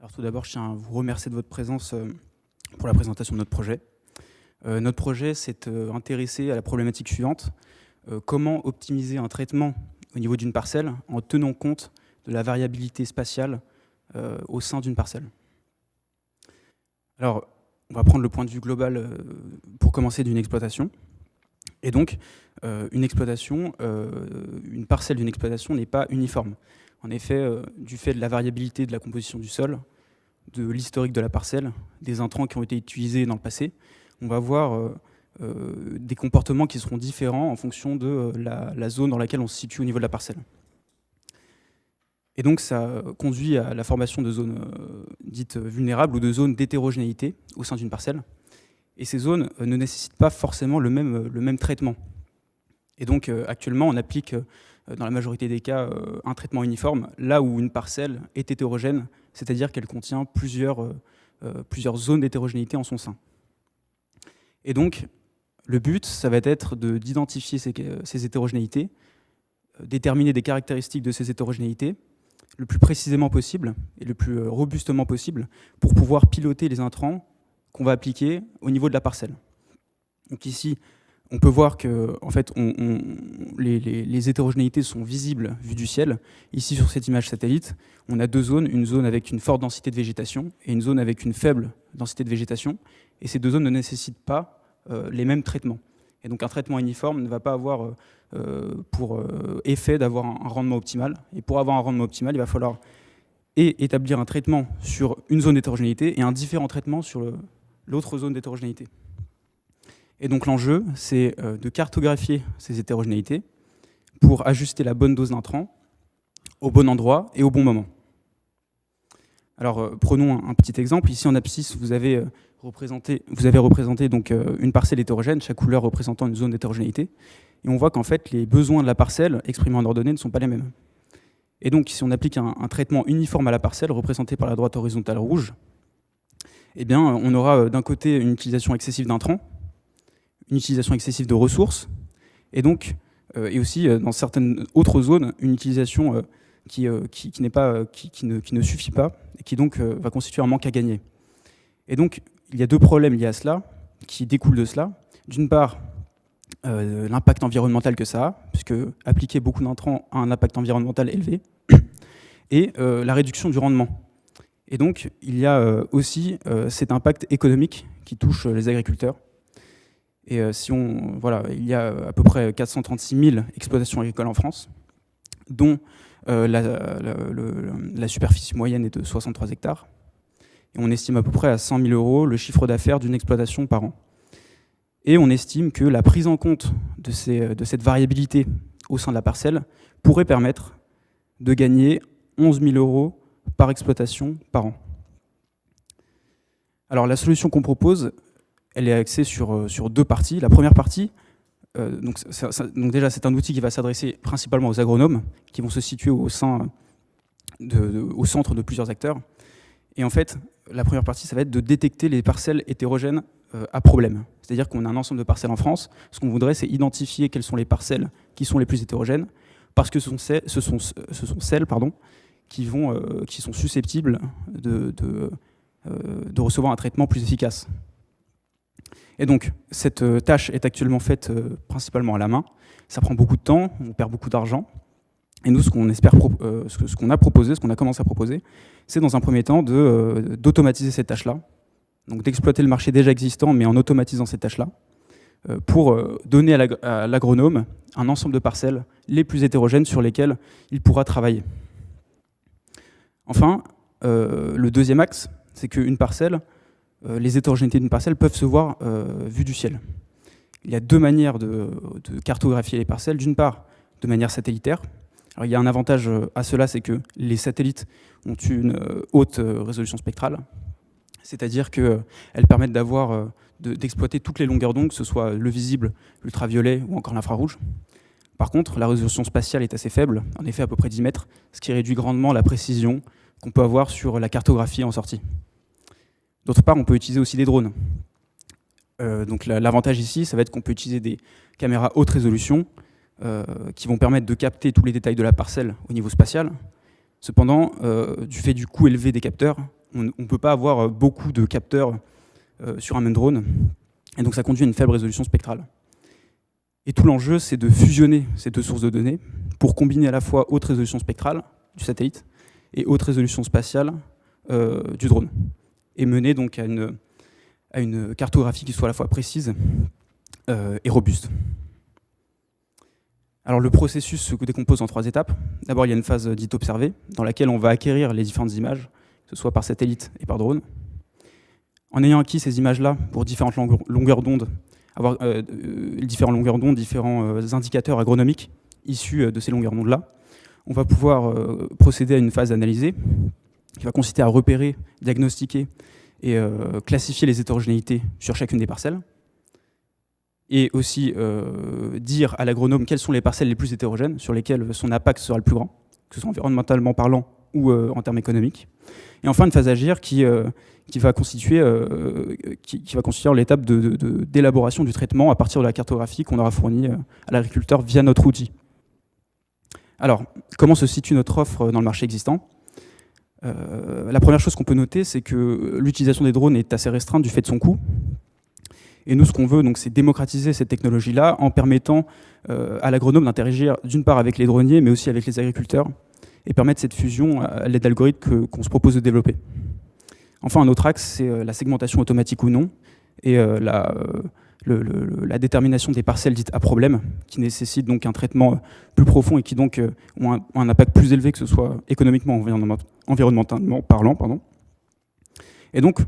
Alors tout d'abord, je tiens à vous remercier de votre présence pour la présentation de notre projet. Notre projet s'est intéressé à la problématique suivante. Comment optimiser un traitement au niveau d'une parcelle en tenant compte de la variabilité spatiale au sein d'une parcelle. Alors, on va prendre le point de vue global pour commencer d'une exploitation. Et donc, une parcelle d'une exploitation n'est pas uniforme. En effet, du fait de la variabilité de la composition du sol, de l'historique de la parcelle, des intrants qui ont été utilisés dans le passé, on va voir des comportements qui seront différents en fonction de la zone dans laquelle on se situe au niveau de la parcelle. Et donc ça conduit à la formation de zones dites vulnérables ou de zones d'hétérogénéité au sein d'une parcelle. Et ces zones ne nécessitent pas forcément le même traitement. Et donc actuellement, on applique dans la majorité des cas un traitement uniforme, là où une parcelle est hétérogène, c'est-à-dire qu'elle contient plusieurs zones d'hétérogénéité en son sein. Et donc, le but, ça va être d'identifier ces hétérogénéités, déterminer des caractéristiques de ces hétérogénéités, le plus précisément possible et le plus robustement possible, pour pouvoir piloter les intrants qu'on va appliquer au niveau de la parcelle. Donc ici, on peut voir que en fait, les hétérogénéités sont visibles vues du ciel. Ici, sur cette image satellite, on a deux zones, une zone avec une forte densité de végétation et une zone avec une faible densité de végétation. Et ces deux zones ne nécessitent pas les mêmes traitements. Et donc un traitement uniforme ne va pas avoir pour effet d'avoir un rendement optimal. Et pour avoir un rendement optimal, il va falloir établir un traitement sur une zone d'hétérogénéité et un différent traitement sur l'autre zone d'hétérogénéité. Et donc l'enjeu, c'est de cartographier ces hétérogénéités pour ajuster la bonne dose d'intrants au bon endroit et au bon moment. Alors prenons un petit exemple. Ici en abscisse, vous avez représenté donc, une parcelle hétérogène, chaque couleur représentant une zone d'hétérogénéité. Et on voit qu'en fait, les besoins de la parcelle exprimés en ordonnée ne sont pas les mêmes. Et donc si on applique un traitement uniforme à la parcelle, représenté par la droite horizontale rouge, eh bien, on aura d'un côté une utilisation excessive d'intrants, une utilisation excessive de ressources, et donc et aussi dans certaines autres zones, une utilisation qui ne suffit pas, et qui donc va constituer un manque à gagner. Et donc, il y a deux problèmes liés à cela, qui découlent de cela. D'une part, l'impact environnemental que ça a, puisque appliquer beaucoup d'intrants a un impact environnemental élevé, et la réduction du rendement. Et donc, il y a aussi cet impact économique qui touche les agriculteurs. Et il y a à peu près 436 000 exploitations agricoles en France, dont la superficie moyenne est de 63 hectares. Et on estime à peu près à 100 000 € le chiffre d'affaires d'une exploitation par an. Et on estime que la prise en compte de cette variabilité au sein de la parcelle pourrait permettre de gagner 11 000 € par exploitation par an. Alors la solution qu'on propose, elle est axée sur deux parties. La première partie, donc déjà c'est un outil qui va s'adresser principalement aux agronomes, qui vont se situer au centre de plusieurs acteurs. Et en fait, la première partie, ça va être de détecter les parcelles hétérogènes à problème. C'est-à-dire qu'on a un ensemble de parcelles en France. Ce qu'on voudrait, c'est identifier quelles sont les parcelles qui sont les plus hétérogènes, parce que ce sont celles qui sont susceptibles de recevoir un traitement plus efficace. Et donc, cette tâche est actuellement faite principalement à la main. Ça prend beaucoup de temps, on perd beaucoup d'argent. Et nous, ce qu'on a commencé à proposer, c'est dans un premier temps d'automatiser cette tâche-là, donc d'exploiter le marché déjà existant, mais en automatisant cette tâche-là, pour donner à l'agronome un ensemble de parcelles les plus hétérogènes sur lesquelles il pourra travailler. Enfin, le deuxième axe, c'est qu'une parcelle, les hétérogénéités d'une parcelle peuvent se voir vues du ciel. Il y a deux manières de cartographier les parcelles. D'une part, de manière satellitaire. Alors, il y a un avantage à cela, c'est que les satellites ont une haute résolution spectrale, c'est-à-dire qu'elles permettent d'exploiter toutes les longueurs d'onde, que ce soit le visible, l'ultraviolet ou encore l'infrarouge. Par contre, la résolution spatiale est assez faible, en effet à peu près 10 mètres, ce qui réduit grandement la précision qu'on peut avoir sur la cartographie en sortie. D'autre part, on peut utiliser aussi des drones. Donc l'avantage ici, ça va être qu'on peut utiliser des caméras haute résolution qui vont permettre de capter tous les détails de la parcelle au niveau spatial. Cependant, du fait du coût élevé des capteurs, on ne peut pas avoir beaucoup de capteurs sur un même drone, et donc ça conduit à une faible résolution spectrale. Et tout l'enjeu, c'est de fusionner ces deux sources de données pour combiner à la fois haute résolution spectrale du satellite et haute résolution spatiale du drone, et mener donc à une cartographie qui soit à la fois précise et robuste. Alors le processus se décompose en 3 étapes. D'abord, il y a une phase dite observée, dans laquelle on va acquérir les différentes images, que ce soit par satellite et par drone. En ayant acquis ces images-là pour différentes longueurs d'onde, avoir différentes longueurs d'onde, différents indicateurs agronomiques issus de ces longueurs d'onde-là, on va pouvoir procéder à une phase analysée qui va consister à repérer, diagnostiquer et classifier les hétérogénéités sur chacune des parcelles, et aussi dire à l'agronome quelles sont les parcelles les plus hétérogènes, sur lesquelles son impact sera le plus grand, que ce soit environnementalement parlant ou en termes économiques. Et enfin, une phase agir qui va constituer l'étape d'élaboration du traitement à partir de la cartographie qu'on aura fournie à l'agriculteur via notre outil. Alors, comment se situe notre offre dans le marché existant ? La première chose qu'on peut noter, c'est que l'utilisation des drones est assez restreinte du fait de son coût. Et nous, ce qu'on veut, c'est démocratiser cette technologie-là en permettant à l'agronome d'interagir d'une part avec les droniers, mais aussi avec les agriculteurs, et permettre cette fusion à l'aide d'algorithmes qu'on se propose de développer. Enfin, un autre axe, c'est la segmentation automatique ou non, et la détermination des parcelles dites à problème, qui nécessitent donc un traitement plus profond et qui donc ont un impact plus élevé, que ce soit économiquement, environnementalement parlant. Et donc,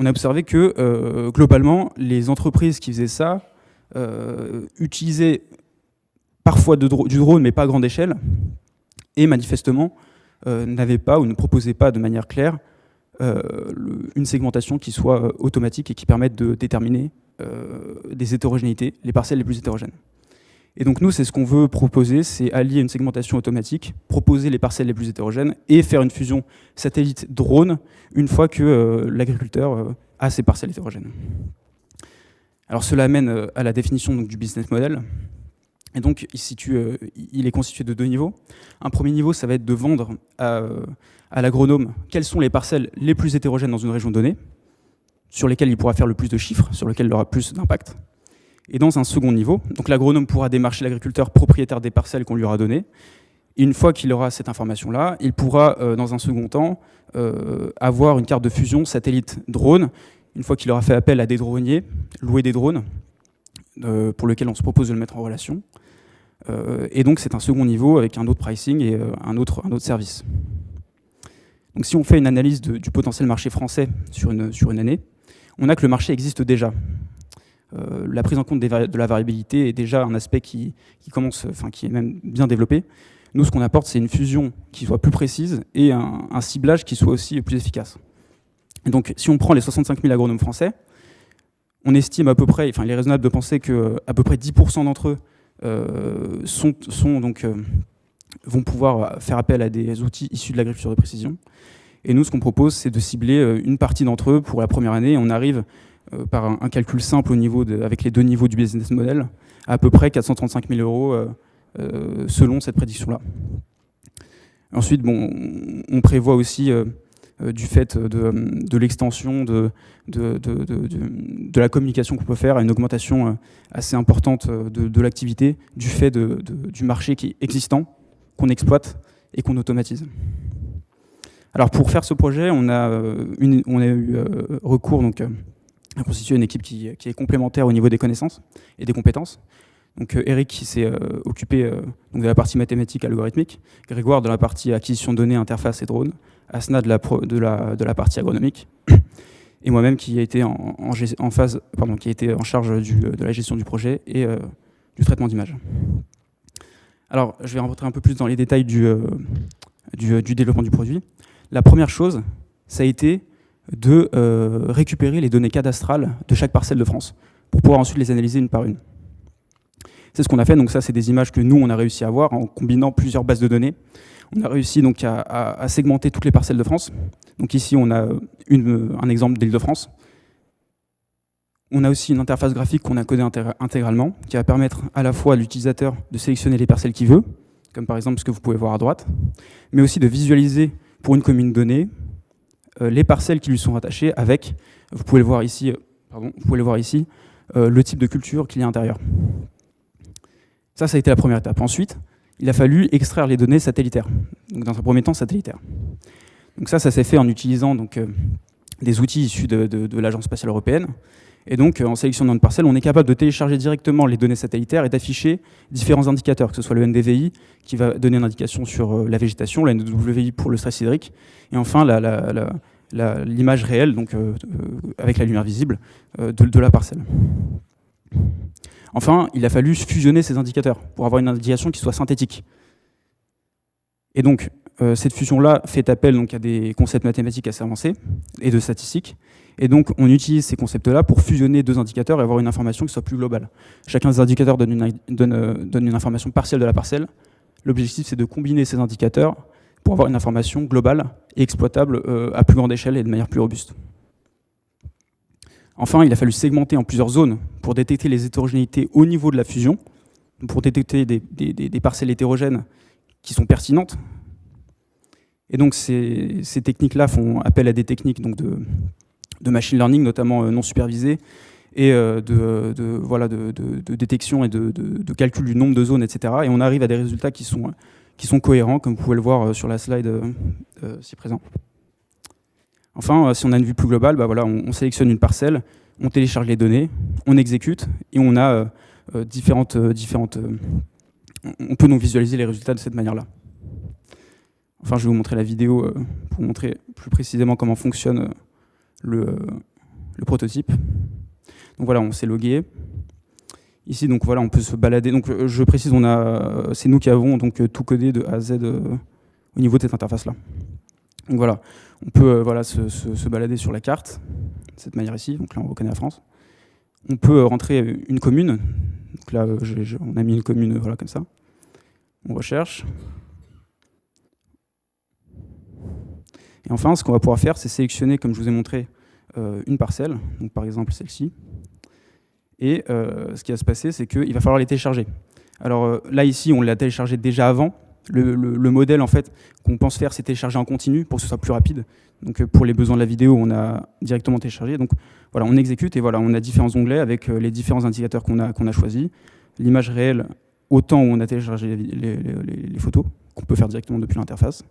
on a observé que, globalement, les entreprises qui faisaient ça utilisaient parfois du drone, mais pas à grande échelle, et manifestement n'avaient pas ou ne proposaient pas de manière claire une segmentation qui soit automatique et qui permette de déterminer des hétérogénéités, les parcelles les plus hétérogènes. Et donc nous, c'est ce qu'on veut proposer, c'est allier une segmentation automatique, proposer les parcelles les plus hétérogènes et faire une fusion satellite-drone une fois que l'agriculteur a ses parcelles hétérogènes. Alors cela amène à la définition donc, du business model. Et donc il est constitué de 2 niveaux. Un premier niveau, ça va être de vendre à l'agronome quelles sont les parcelles les plus hétérogènes dans une région donnée, sur lesquelles il pourra faire le plus de chiffres, sur lesquelles il aura plus d'impact. Et dans un second niveau, donc l'agronome pourra démarcher l'agriculteur propriétaire des parcelles qu'on lui aura données. Et une fois qu'il aura cette information-là, il pourra, dans un second temps, avoir une carte de fusion satellite-drone, une fois qu'il aura fait appel à des droniers, louer des drones, pour lesquels on se propose de le mettre en relation. Et donc c'est un second niveau avec un autre pricing et un autre service. Donc si on fait une analyse du potentiel marché français sur une année, on a que le marché existe déjà. La prise en compte de la variabilité est déjà un aspect qui est même bien développé. Nous, ce qu'on apporte, c'est une fusion qui soit plus précise et un ciblage qui soit aussi plus efficace. Et donc, si on prend les 65 000 agronomes français, on estime à peu près, il est raisonnable de penser qu'à peu près 10% d'entre eux vont pouvoir faire appel à des outils issus de l'agriculture de précision. Et nous, ce qu'on propose, c'est de cibler une partie d'entre eux pour la première année. On arrive par un calcul simple avec les 2 niveaux du business model, à peu près 435 000 € selon cette prédiction-là. Ensuite, on prévoit aussi, du fait de l'extension de la communication qu'on peut faire, à une augmentation assez importante de l'activité, du fait du marché qui est existant, qu'on exploite et qu'on automatise. Alors pour faire ce projet, on a eu recours à constituer une équipe qui est complémentaire au niveau des connaissances et des compétences. Donc Eric qui s'est occupé de la partie mathématique algorithmique, Grégoire de la partie acquisition de données, interface et drone, Asna de la partie agronomique, et moi-même qui a été en charge de la gestion du projet et du traitement d'images. Alors je vais rentrer un peu plus dans les détails du développement du produit. La première chose, ça a été de récupérer les données cadastrales de chaque parcelle de France pour pouvoir ensuite les analyser une par une. C'est ce qu'on a fait, donc ça c'est des images que nous on a réussi à avoir en combinant plusieurs bases de données. On a réussi donc à segmenter toutes les parcelles de France. Donc ici on a un exemple d'Île-de-France. On a aussi une interface graphique qu'on a codée intégralement, qui va permettre à la fois à l'utilisateur de sélectionner les parcelles qu'il veut, comme par exemple ce que vous pouvez voir à droite, mais aussi de visualiser pour une commune donnée les parcelles qui lui sont rattachées avec, vous pouvez le voir ici, le type de culture qu'il y a à l'intérieur. Ça a été la première étape. Ensuite, il a fallu extraire les données satellitaires. Donc, dans un premier temps, satellitaires. Donc ça s'est fait en utilisant donc, des outils issus de l'Agence spatiale européenne. Et donc, en sélectionnant une parcelle, on est capable de télécharger directement les données satellitaires et d'afficher différents indicateurs, que ce soit le NDVI, qui va donner une indication sur la végétation, le NWI pour le stress hydrique, et enfin l'image réelle, donc, avec la lumière visible, de la parcelle. Enfin, il a fallu fusionner ces indicateurs pour avoir une indication qui soit synthétique. Et donc, cette fusion-là fait appel donc, à des concepts mathématiques assez avancés et de statistiques. Et donc, on utilise ces concepts-là pour fusionner deux indicateurs et avoir une information qui soit plus globale. Chacun des indicateurs donne une information partielle de la parcelle. L'objectif, c'est de combiner ces indicateurs pour avoir une information globale et exploitable à plus grande échelle et de manière plus robuste. Enfin, il a fallu segmenter en plusieurs zones pour détecter les hétérogénéités au niveau de la fusion, pour détecter des parcelles hétérogènes qui sont pertinentes. Et donc, ces techniques-là font appel à des techniques donc, de machine learning, notamment non supervisées, et de détection et de calcul du nombre de zones, etc. Et on arrive à des résultats qui sont cohérents, comme vous pouvez le voir sur la slide ci présent. Enfin, si on a une vue plus globale, voilà, on sélectionne une parcelle, on télécharge les données, on exécute, et on a on peut donc visualiser les résultats de cette manière-là. Enfin, je vais vous montrer la vidéo pour montrer plus précisément comment fonctionne le prototype. Donc voilà, on s'est logué. Ici, donc voilà, on peut se balader. Donc je précise, c'est nous qui avons donc tout codé de A à Z au niveau de cette interface-là. Donc voilà, on peut se balader sur la carte, de cette manière ici. Donc là, on reconnaît la France. On peut rentrer une commune. Donc là, on a mis une commune, voilà, comme ça. On recherche. Et enfin, ce qu'on va pouvoir faire, c'est sélectionner, comme je vous ai montré, une parcelle, donc par exemple celle-ci. Et ce qui va se passer, c'est qu'il va falloir les télécharger. Alors là, ici, on l'a téléchargé déjà avant. Le modèle, en fait, qu'on pense faire, c'est télécharger en continu pour que ce soit plus rapide. Donc pour les besoins de la vidéo, on a directement téléchargé. Donc voilà, on exécute et voilà, on a différents onglets avec les différents indicateurs qu'on a choisis. L'image réelle au temps où on a téléchargé les photos, qu'on peut faire directement depuis l'interface.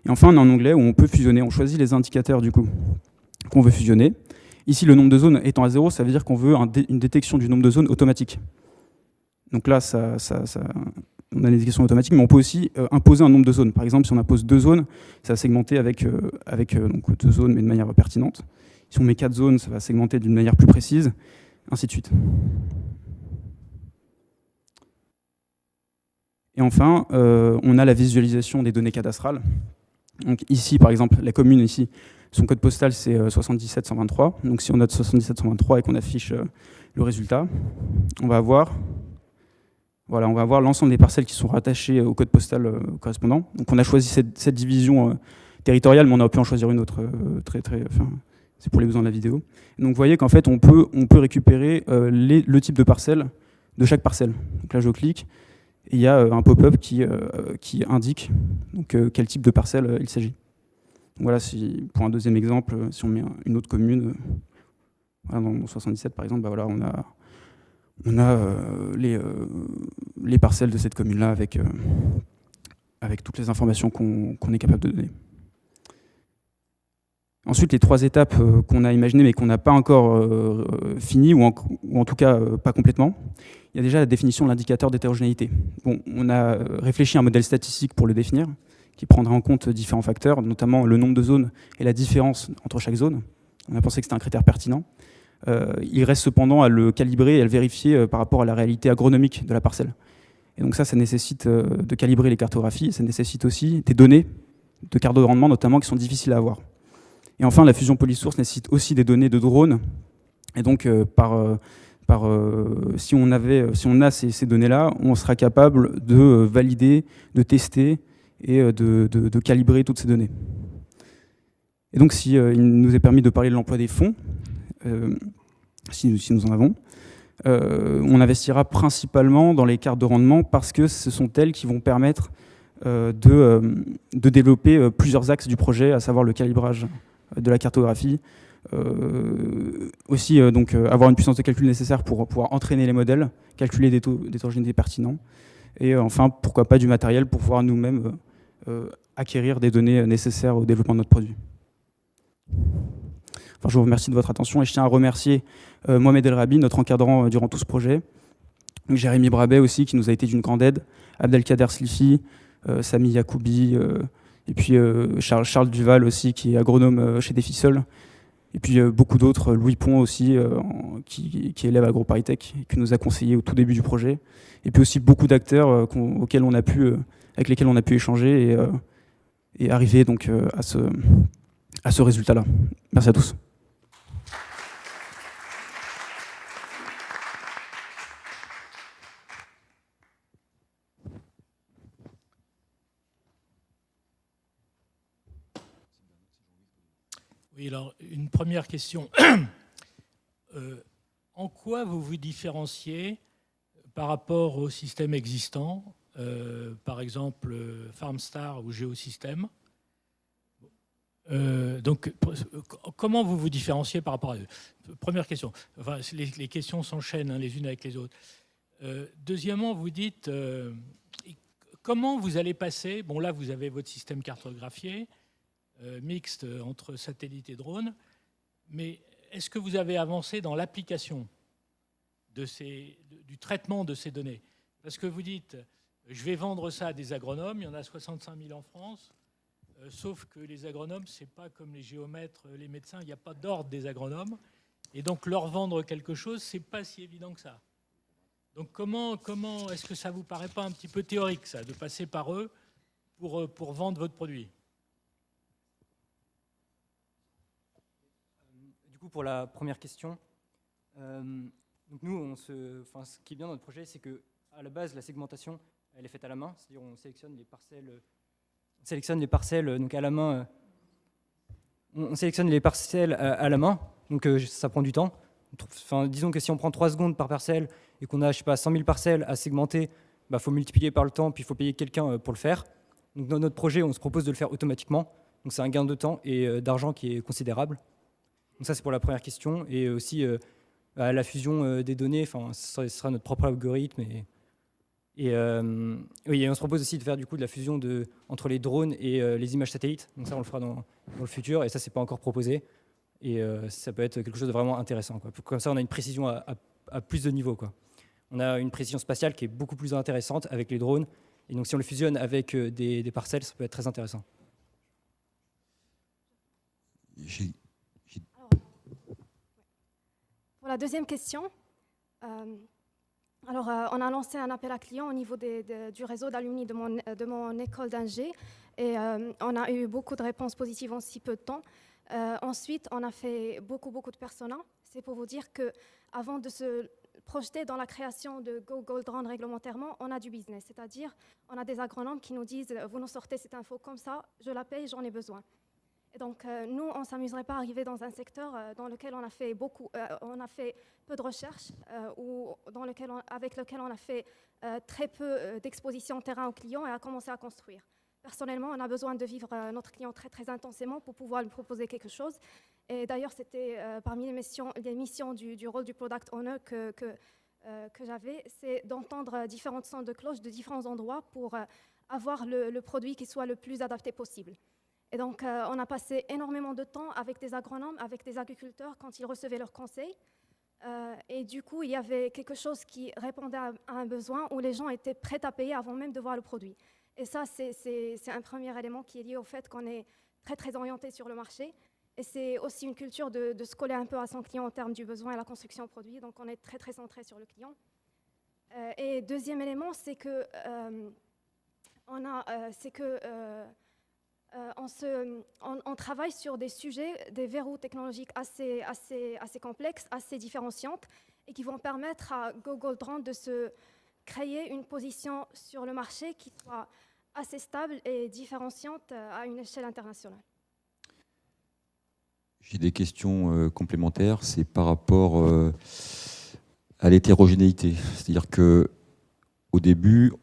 Et enfin, on a un onglet où on peut fusionner. On choisit les indicateurs du coup qu'on veut fusionner. Ici, le nombre de zones étant à 0, ça veut dire qu'on veut une détection du nombre de zones automatique. Donc là, on a une détection automatique, mais on peut aussi imposer un nombre de zones. Par exemple, si on impose 2 zones, ça va segmenter avec donc 2 zones, mais de manière pertinente. Si on met 4 zones, ça va segmenter d'une manière plus précise, ainsi de suite. Et enfin, on a la visualisation des données cadastrales. Donc ici, par exemple, la commune, ici, son code postal, c'est 77123. Donc si on note 77123 et qu'on affiche le résultat, on va avoir l'ensemble des parcelles qui sont rattachées au code postal correspondant. Donc on a choisi cette division territoriale, mais on aurait pu en choisir une autre. C'est pour les besoins de la vidéo. Et donc vous voyez qu'en fait, on peut récupérer le type de parcelle de chaque parcelle. Donc là, je clique. Et il y a un pop-up qui indique donc, quel type de parcelle il s'agit. Voilà, pour un deuxième exemple, si on met une autre commune, dans 77 par exemple, voilà, on a les parcelles de cette commune-là avec toutes les informations qu'on est capable de donner. Ensuite, les 3 étapes qu'on a imaginées mais qu'on n'a pas encore finies, ou en tout cas pas complètement. Il y a déjà la définition de l'indicateur d'hétérogénéité. Bon, on a réfléchi à un modèle statistique pour le définir, qui prendra en compte différents facteurs, notamment le nombre de zones et la différence entre chaque zone. On a pensé que c'était un critère pertinent. Il reste cependant à le calibrer et à le vérifier par rapport à la réalité agronomique de la parcelle. Et donc ça nécessite de calibrer les cartographies, et ça nécessite aussi des données de cartes de rendement, notamment, qui sont difficiles à avoir. Et enfin, la fusion polysource nécessite aussi des données de drones. Et donc, si on a ces données-là, on sera capable de valider, de tester et de calibrer toutes ces données. Et donc, il nous est permis de parler de l'emploi des fonds, si nous en avons, on investira principalement dans les cartes de rendement parce que ce sont elles qui vont permettre de développer plusieurs axes du projet, à savoir le calibrage de la cartographie. Aussi, donc, avoir une puissance de calcul nécessaire pour pouvoir entraîner les modèles, calculer des taux d'hétérogénéité pertinents. Et enfin, pourquoi pas du matériel pour pouvoir nous-mêmes acquérir des données nécessaires au développement de notre produit. Enfin, je vous remercie de votre attention et je tiens à remercier Mohamed El Rabi, notre encadrant durant tout ce projet. Jérémy Brabet aussi, qui nous a été d'une grande aide. Abdelkader Slifi, Sami Yacoubi, et puis Charles Duval aussi, qui est agronome chez Defisol. Et puis beaucoup d'autres, Louis Pont aussi, qui est élève à AgroParisTech, qui nous a conseillé au tout début du projet. Et puis aussi beaucoup d'acteurs avec lesquels on a pu échanger et arriver donc à ce résultat-là. Merci à tous. Oui, alors une première question. En quoi vous vous différenciez par rapport au système existant, par exemple FarmStar ou Géosystème? Donc, comment vous vous différenciez par rapport à eux? Première question. Enfin, les questions s'enchaînent les unes avec les autres. Deuxièmement, vous dites comment vous allez passer. Bon, là, vous avez votre système cartographié, mixte entre satellite et drone, mais est-ce que vous avez avancé dans l'application du traitement de ces données? Parce que vous dites, je vais vendre ça à des agronomes, il y en a 65 000 en France, sauf que les agronomes, ce n'est pas comme les géomètres, les médecins, il n'y a pas d'ordre des agronomes, et donc leur vendre quelque chose, ce n'est pas si évident que ça. Donc comment est-ce que ça ne vous paraît pas un petit peu théorique, ça, de passer par eux pour vendre votre produit? Du coup, pour la première question, donc nous, ce qui est bien dans notre projet, c'est qu'à la base, la segmentation, elle est faite à la main, c'est-à-dire on sélectionne les parcelles donc à la main. On sélectionne les parcelles à la main, donc ça prend du temps. Enfin, disons que si on prend 3 secondes par parcelle et qu'on a, je sais pas, 100 000 parcelles à segmenter, faut multiplier par le temps, puis il faut payer quelqu'un pour le faire. Donc dans notre projet, on se propose de le faire automatiquement. Donc c'est un gain de temps et d'argent qui est considérable. Donc ça, c'est pour la première question. Et aussi, la fusion des données, ce sera notre propre algorithme. Oui, et on se propose aussi de faire du coup de la fusion entre les drones et les images satellites. Donc ça, on le fera dans le futur. Et ça, c'est pas encore proposé. Et ça peut être quelque chose de vraiment intéressant, quoi. Comme ça, on a une précision à plus de niveaux, quoi. On a une précision spatiale qui est beaucoup plus intéressante avec les drones. Et donc, si on le fusionne avec des parcelles, ça peut être très intéressant. Pour la deuxième question, on a lancé un appel à clients au niveau du réseau d'alumni de mon école d'ingé et on a eu beaucoup de réponses positives en si peu de temps. Ensuite, on a fait beaucoup de personas. C'est pour vous dire qu'avant de se projeter dans la création de Go Drone réglementairement, on a du business, c'est-à-dire on a des agronomes qui nous disent « vous nous sortez cette info comme ça, je la paye, j'en ai besoin ». Et donc, nous, on ne s'amuserait pas à arriver dans un secteur dans lequel on a fait peu de recherches ou avec lequel on a fait très peu d'exposition terrain aux clients et à commencer à construire. Personnellement, on a besoin de vivre notre client très intensément pour pouvoir lui proposer quelque chose. Et d'ailleurs, c'était parmi les missions du rôle du Product Owner que j'avais, c'est d'entendre différentes sons de cloche de différents endroits pour avoir le produit qui soit le plus adapté possible. Et donc, on a passé énormément de temps avec des agronomes, avec des agriculteurs quand ils recevaient leurs conseils. Et du coup, il y avait quelque chose qui répondait à un besoin où les gens étaient prêts à payer avant même de voir le produit. Et ça, c'est un premier élément qui est lié au fait qu'on est très orienté sur le marché. Et c'est aussi une culture de se coller un peu à son client en termes du besoin et la construction produit. Donc, on est très centré sur le client. Et deuxième élément, c'est que on travaille sur des sujets, des verrous technologiques assez complexes, assez différenciantes, et qui vont permettre à Go Drone de se créer une position sur le marché qui soit assez stable et différenciante à une échelle internationale. J'ai des questions complémentaires, c'est par rapport à l'hétérogénéité. C'est-à-dire qu'au début,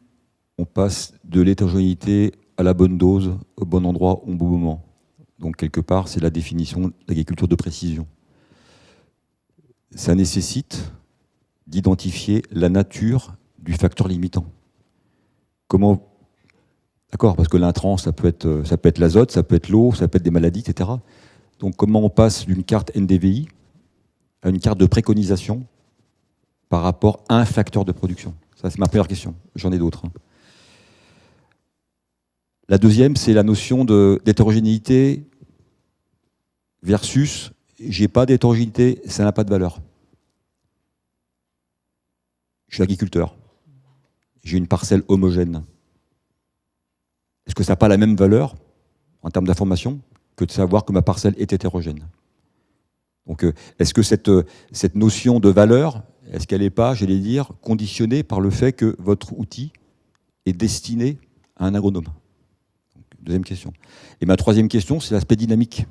on passe de l'hétérogénéité à la bonne dose, au bon endroit, au bon moment. Donc, quelque part, c'est la définition d'agriculture de précision. Ça nécessite d'identifier la nature du facteur limitant. Comment... D'accord, parce que l'intrant, ça peut être l'azote, ça peut être l'eau, ça peut être des maladies, etc. Donc, comment on passe d'une carte NDVI à une carte de préconisation par rapport à un facteur de production? Ça, c'est ma première question. J'en ai d'autres. La deuxième, c'est la notion d'hétérogénéité versus j'ai pas d'hétérogénéité, ça n'a pas de valeur. Je suis agriculteur. J'ai une parcelle homogène. Est-ce que ça n'a pas la même valeur en termes d'information que de savoir que ma parcelle est hétérogène? Donc, est-ce que cette notion de valeur, est-ce qu'elle n'est pas, j'allais dire, conditionnée par le fait que votre outil est destiné à un agronome? Donc, deuxième question. Et ma troisième question, c'est l'aspect dynamique.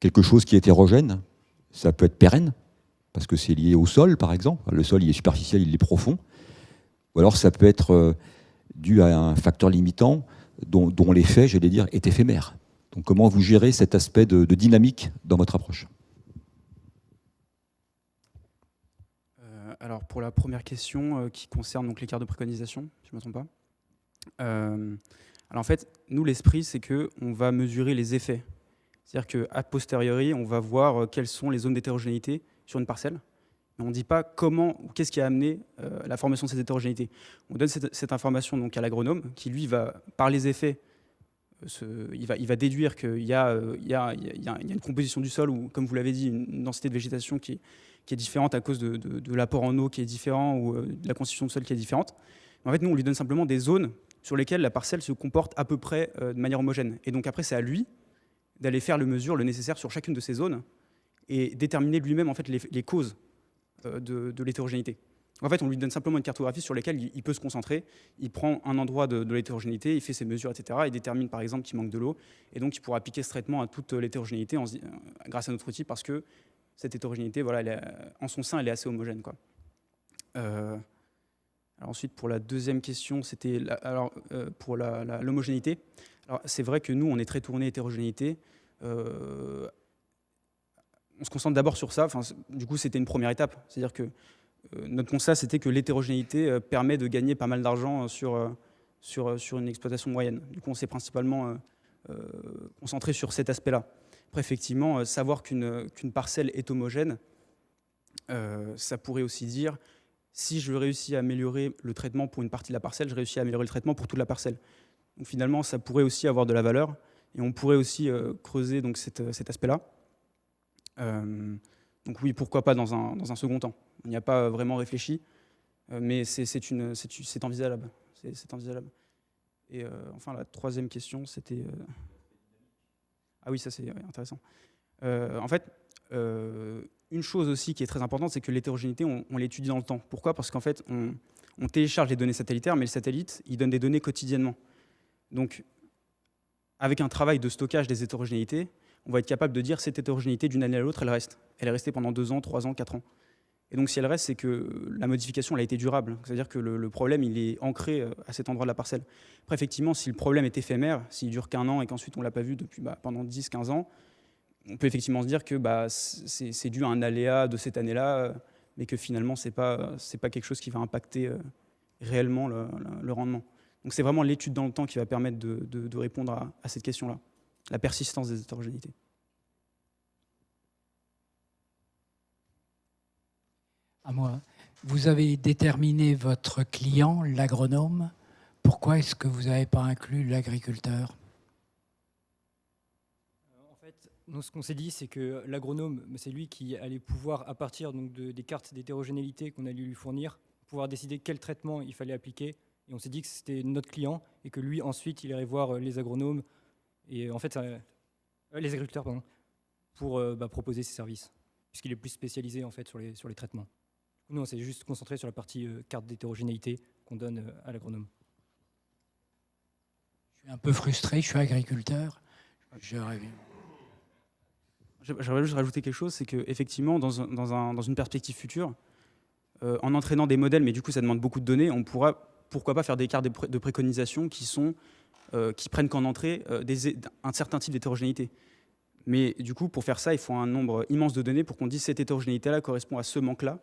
Quelque chose qui est hétérogène, ça peut être pérenne, parce que c'est lié au sol, par exemple. Le sol, il est superficiel, il est profond. Ou alors, ça peut être dû à un facteur limitant dont l'effet, j'allais dire, est éphémère. Donc, comment vous gérez cet aspect de dynamique dans votre approche? Alors, pour la première question qui concerne donc les cartes de préconisation, si je ne me trompe pas. Alors, en fait, nous, l'esprit, c'est qu'on va mesurer les effets. C'est-à-dire qu'à posteriori, on va voir quelles sont les zones d'hétérogénéité sur une parcelle. Mais on ne dit pas comment ou qu'est-ce qui a amené la formation de cette hétérogénéité. On donne cette information donc à l'agronome qui, lui, va, par les effets, il va déduire qu'il y a une composition du sol ou, comme vous l'avez dit, une densité de végétation qui est différente à cause de l'apport en eau qui est différent ou de la constitution du sol qui est différente. Mais en fait, nous, on lui donne simplement des zones sur lesquelles la parcelle se comporte à peu près de manière homogène. Et donc après, c'est à lui d'aller faire le nécessaire sur chacune de ces zones et déterminer lui-même en fait, les causes de l'hétérogénéité. En fait, on lui donne simplement une cartographie sur laquelle il peut se concentrer. Il prend un endroit de l'hétérogénéité, il fait ses mesures, etc. Il détermine par exemple qu'il manque de l'eau. Et donc, il pourra appliquer ce traitement à toute l'hétérogénéité grâce à notre outil parce que cette hétérogénéité, voilà, en son sein, elle est assez homogène, quoi. Alors ensuite, pour la deuxième question, c'était pour l'homogénéité. Alors, c'est vrai que nous, on est très tourné hétérogénéité. On se concentre d'abord sur ça. Enfin, du coup, c'était une première étape. C'est-à-dire que notre constat, c'était que l'hétérogénéité permet de gagner pas mal d'argent sur une exploitation moyenne. Du coup, on s'est principalement concentré sur cet aspect-là. Après, effectivement, savoir qu'une parcelle est homogène, ça pourrait aussi dire, si je réussis à améliorer le traitement pour une partie de la parcelle, je réussis à améliorer le traitement pour toute la parcelle. Donc finalement, ça pourrait aussi avoir de la valeur, et on pourrait aussi creuser donc, cet aspect-là. Donc oui, pourquoi pas dans un second temps. On n'y a pas vraiment réfléchi, mais c'est envisageable. C'est envisageable. Et enfin, la troisième question, c'était... Ah oui, ça c'est intéressant. En fait, une chose aussi qui est très importante, c'est que l'hétérogénéité, on l'étudie dans le temps. Pourquoi? Parce qu'en fait, on télécharge les données satellitaires, mais le satellite, il donne des données quotidiennement. Donc, avec un travail de stockage des hétérogénéités, on va être capable de dire cette hétérogénéité d'une année à l'autre, elle reste. Elle est restée pendant 2 ans, 3 ans, 4 ans. Et donc, si elle reste, c'est que la modification, elle a été durable. C'est-à-dire que le problème, il est ancré à cet endroit de la parcelle. Après, effectivement, si le problème est éphémère, s'il dure qu'1 an et qu'ensuite on ne l'a pas vu depuis pendant 10, 15 ans, on peut effectivement se dire que c'est dû à un aléa de cette année-là, mais que finalement, ce n'est pas quelque chose qui va impacter réellement le rendement. Donc, c'est vraiment l'étude dans le temps qui va permettre de répondre à cette question-là, la persistance des hétérogénéités. À moi. Vous avez déterminé votre client, l'agronome. Pourquoi est-ce que vous n'avez pas inclus l'agriculteur? En fait, nous, ce qu'on s'est dit, c'est que l'agronome, c'est lui qui allait pouvoir, à partir donc, des cartes d'hétérogénéité qu'on allait lui fournir, pouvoir décider quel traitement il fallait appliquer. Et on s'est dit que c'était notre client et que lui, ensuite, il irait voir les agronomes et en fait, les agriculteurs, pardon, pour proposer ses services, puisqu'il est plus spécialisé en fait sur les traitements. Nous, on s'est juste concentré sur la partie carte d'hétérogénéité qu'on donne à l'agronome. Je suis un peu frustré, je suis agriculteur. J'aimerais juste rajouter quelque chose, c'est qu'effectivement, dans une perspective future, en entraînant des modèles, mais du coup ça demande beaucoup de données, on pourra, pourquoi pas, faire des cartes de préconisation qui sont qui prennent qu'en entrée un certain type d'hétérogénéité. Mais du coup, pour faire ça, il faut un nombre immense de données pour qu'on dise que cette hétérogénéité-là correspond à ce manque-là,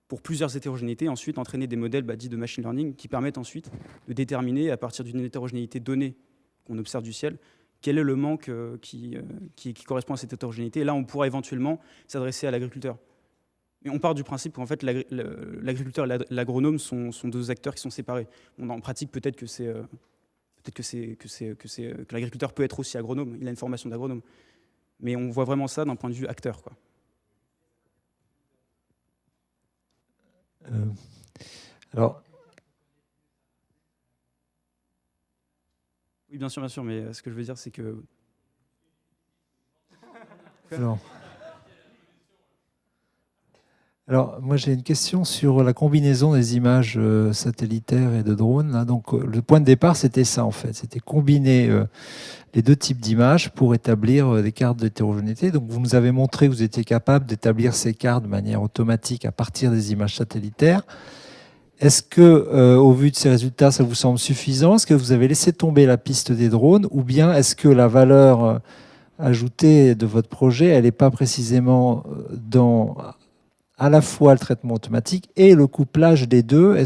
pour plusieurs hétérogénéités, ensuite entraîner des modèles dits de machine learning qui permettent ensuite de déterminer, à partir d'une hétérogénéité donnée qu'on observe du ciel, quel est le manque qui correspond à cette hétérogénéité. Et là, on pourra éventuellement s'adresser à l'agriculteur. Mais on part du principe qu'en fait, l'agriculteur et l'agronome sont deux acteurs qui sont séparés. Bon, en pratique, peut-être que l'agriculteur peut être aussi agronome, il a une formation d'agronome. Mais on voit vraiment ça d'un point de vue acteur, quoi. Alors, Oui, bien sûr, mais ce que je veux dire, c'est que... alors, moi j'ai une question sur la combinaison des images satellitaires et de drones. Là. Donc, le point de départ, c'était ça en fait. C'était combiner les deux types d'images pour établir des cartes d'hétérogénéité. Donc, vous nous avez montré que vous étiez capable d'établir ces cartes de manière automatique à partir des images satellitaires. Est-ce que, au vu de ces résultats, ça vous semble suffisant? Est-ce que vous avez laissé tomber la piste des drones? Ou bien est-ce que la valeur ajoutée de votre projet, elle n'est pas précisément dans à la fois le traitement automatique et le couplage des deux?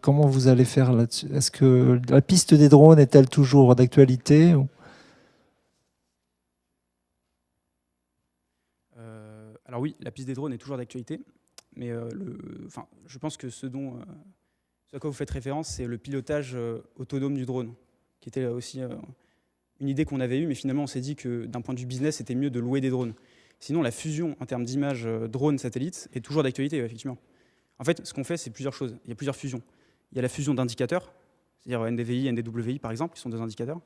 Comment vous allez faire là-dessus? Est-ce que la piste des drones est-elle toujours d'actualité? Alors oui, la piste des drones est toujours d'actualité, mais je pense que ce à quoi vous faites référence, c'est le pilotage autonome du drone, qui était aussi une idée qu'on avait eue, mais finalement on s'est dit que d'un point de vue business, c'était mieux de louer des drones. Sinon, la fusion en termes d'images drone-satellite est toujours d'actualité, effectivement. En fait, ce qu'on fait, c'est plusieurs choses. Il y a plusieurs fusions. Il y a la fusion d'indicateurs, c'est-à-dire NDVI, NDWI par exemple, qui sont deux indicateurs.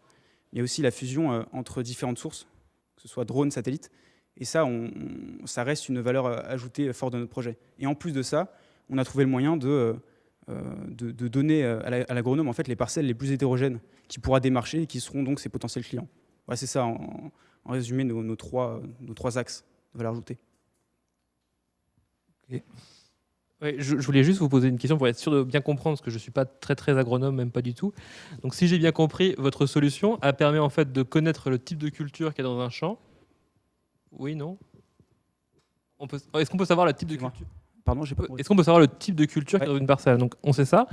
Il y a aussi la fusion entre différentes sources, que ce soit drone, satellite. Et ça, ça reste une valeur ajoutée forte de notre projet. Et en plus de ça, on a trouvé le moyen de donner à l'agronome en fait, les parcelles les plus hétérogènes qui pourra démarcher et qui seront donc ses potentiels clients. Voilà, c'est ça, en résumé, nos trois axes de valeur ajoutée. Okay. Ouais, je voulais juste vous poser une question pour être sûr de bien comprendre, parce que je ne suis pas très agronome, même pas du tout. Donc si j'ai bien compris, votre solution permet en fait de connaître le type de culture qu'il y a dans un champ. Oui, non? Est-ce qu'on peut savoir le type de culture? Pardon, j'ai pas compris. Est-ce qu'on peut savoir le type de culture qu'il y a dans une parcelle? Donc on sait ça.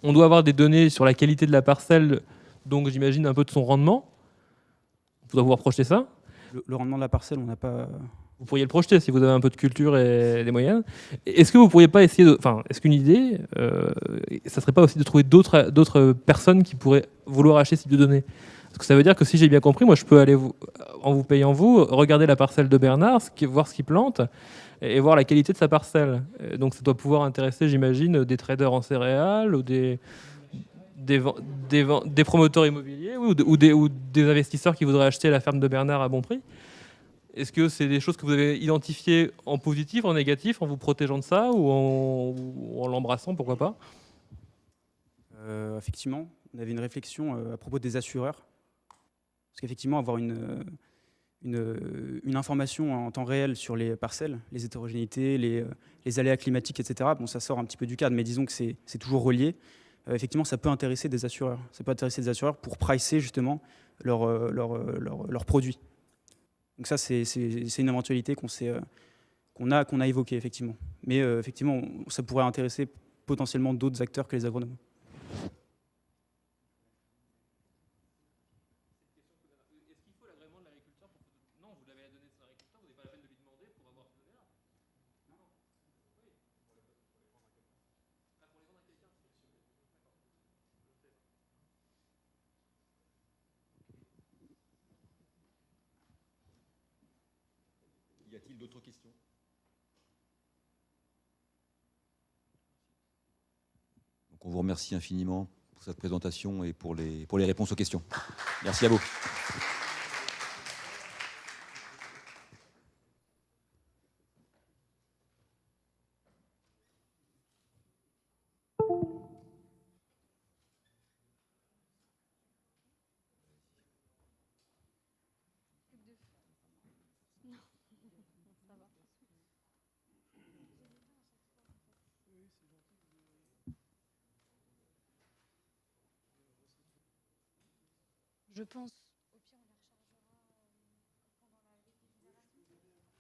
On doit avoir des données sur la qualité de la parcelle, donc j'imagine un peu de son rendement. On doit pouvoir projeter ça. Le rendement de la parcelle, on n'a pas... Vous pourriez le projeter si vous avez un peu de culture et des moyennes. Est-ce que vous pourriez pas essayer de... Enfin, est-ce qu'une idée, ça serait pas aussi de trouver d'autres personnes qui pourraient vouloir acheter ce type de données? Parce que ça veut dire que si j'ai bien compris, moi je peux aller, en vous payant vous, regarder la parcelle de Bernard, voir ce qu'il plante et voir la qualité de sa parcelle. Donc ça doit pouvoir intéresser, j'imagine, des traders en céréales ou des promoteurs immobiliers ou des investisseurs qui voudraient acheter la ferme de Bernard à bon prix. Est-ce que c'est des choses que vous avez identifiées en positif, en négatif, en vous protégeant de ça ou en l'embrassant, pourquoi pas? Effectivement, on avait une réflexion à propos des assureurs. Parce qu'effectivement, avoir une information en temps réel sur les parcelles, les hétérogénéités, les aléas climatiques, etc., bon, ça sort un petit peu du cadre, mais disons que c'est toujours relié. Effectivement, ça peut intéresser des assureurs. Ça peut intéresser des assureurs pour pricer justement leurs produits. Donc ça, c'est une éventualité qu'on a évoquée, effectivement. Mais effectivement, ça pourrait intéresser potentiellement d'autres acteurs que les agronomes. Y a-t-il d'autres questions? Donc on vous remercie infiniment pour cette présentation et pour les réponses aux questions. Merci à vous. je pense